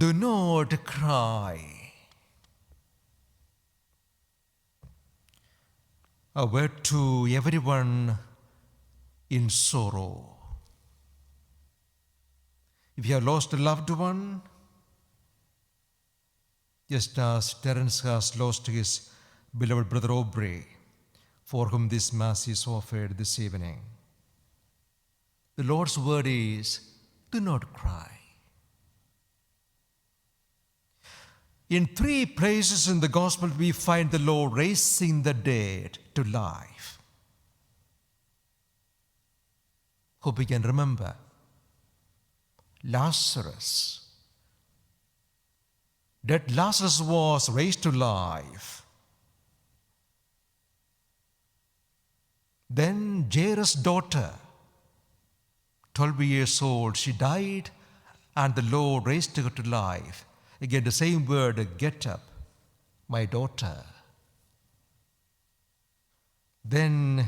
do not cry. A word to everyone in sorrow. If you have lost a loved one, just as Terence has lost his beloved brother Aubrey, for whom this Mass is offered this evening, the Lord's word is, do not cry. In 3 places in the Gospel, we find the Lord raising the dead to life. Hope we can remember. Lazarus. Dead Lazarus was raised to life. Then Jairus' daughter, 12 years old, she died and the Lord raised her to life. Again, the same word, get up, my daughter. Then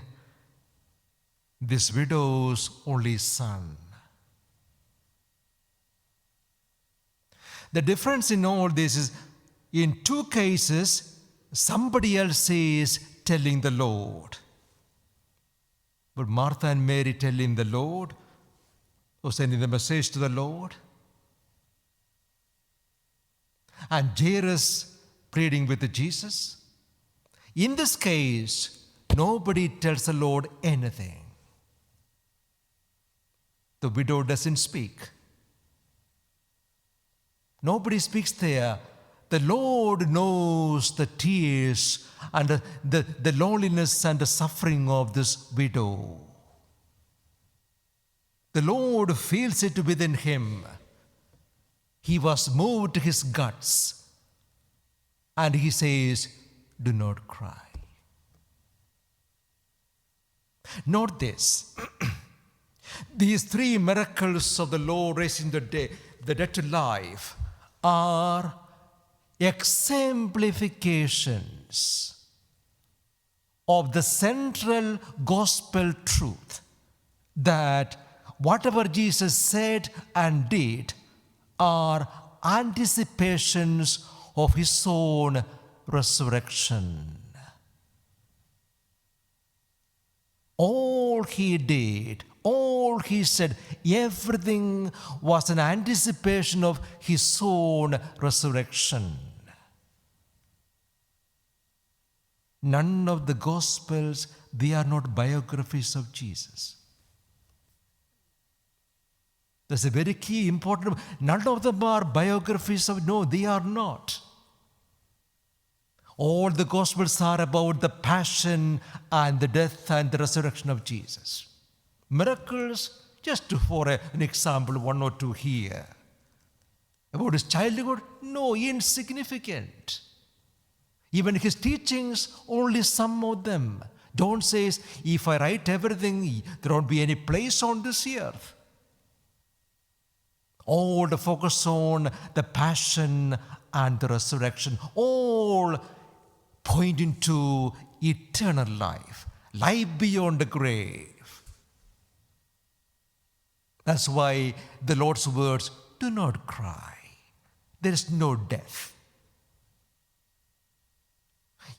this widow's only son. The difference in all this is, in 2 cases, somebody else is telling the Lord. But Martha and Mary telling the Lord, or sending the message to the Lord. And Jairus pleading with Jesus. In this case, nobody tells the Lord anything. The widow doesn't speak. Nobody speaks there. The Lord knows the tears and the loneliness and the suffering of this widow. The Lord feels it within him. He was moved to his guts. And he says, do not cry. Note this. These 3 miracles of the Lord raising the dead to life are exemplifications of the central gospel truth that whatever Jesus said and did are anticipations of his own resurrection. All he did, all he said, everything was an anticipation of his own resurrection. None of the Gospels, they are not biographies of Jesus. That's a very key, important. None of them are biographies of, no, they are not. All the Gospels are about the passion and the death and the resurrection of Jesus. Miracles, just for an example, 1 or 2 here. About his childhood, no, insignificant. Even his teachings, only some of them. John says, if I write everything, there won't be any place on this earth. All the focus on the passion and the resurrection, all pointing to eternal life, life beyond the grave. That's why the Lord's words, do not cry. There is no death.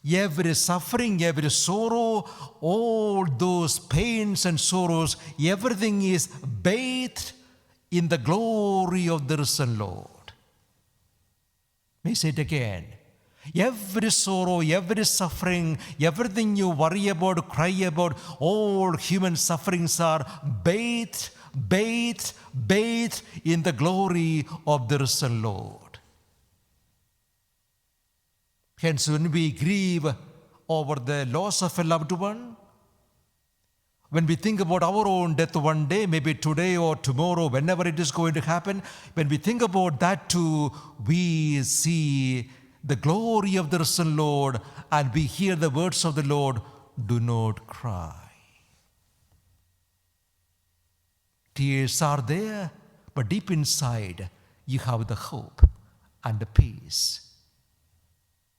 Every suffering, every sorrow, all those pains and sorrows, everything is bathed in the glory of the risen Lord. Let me say it again. Every sorrow, every suffering, everything you worry about, cry about, all human sufferings are bathed in the glory of the risen Lord. Hence, when we grieve over the loss of a loved one, when we think about our own death one day, maybe today or tomorrow, whenever it is going to happen, when we think about that too, we see the glory of the risen Lord and we hear the words of the Lord, do not cry. Tears are there, but deep inside, you have the hope and the peace.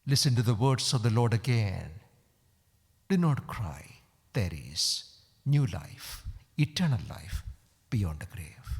Listen to the words of the Lord again. Do not cry. There is new life, eternal life beyond the grave.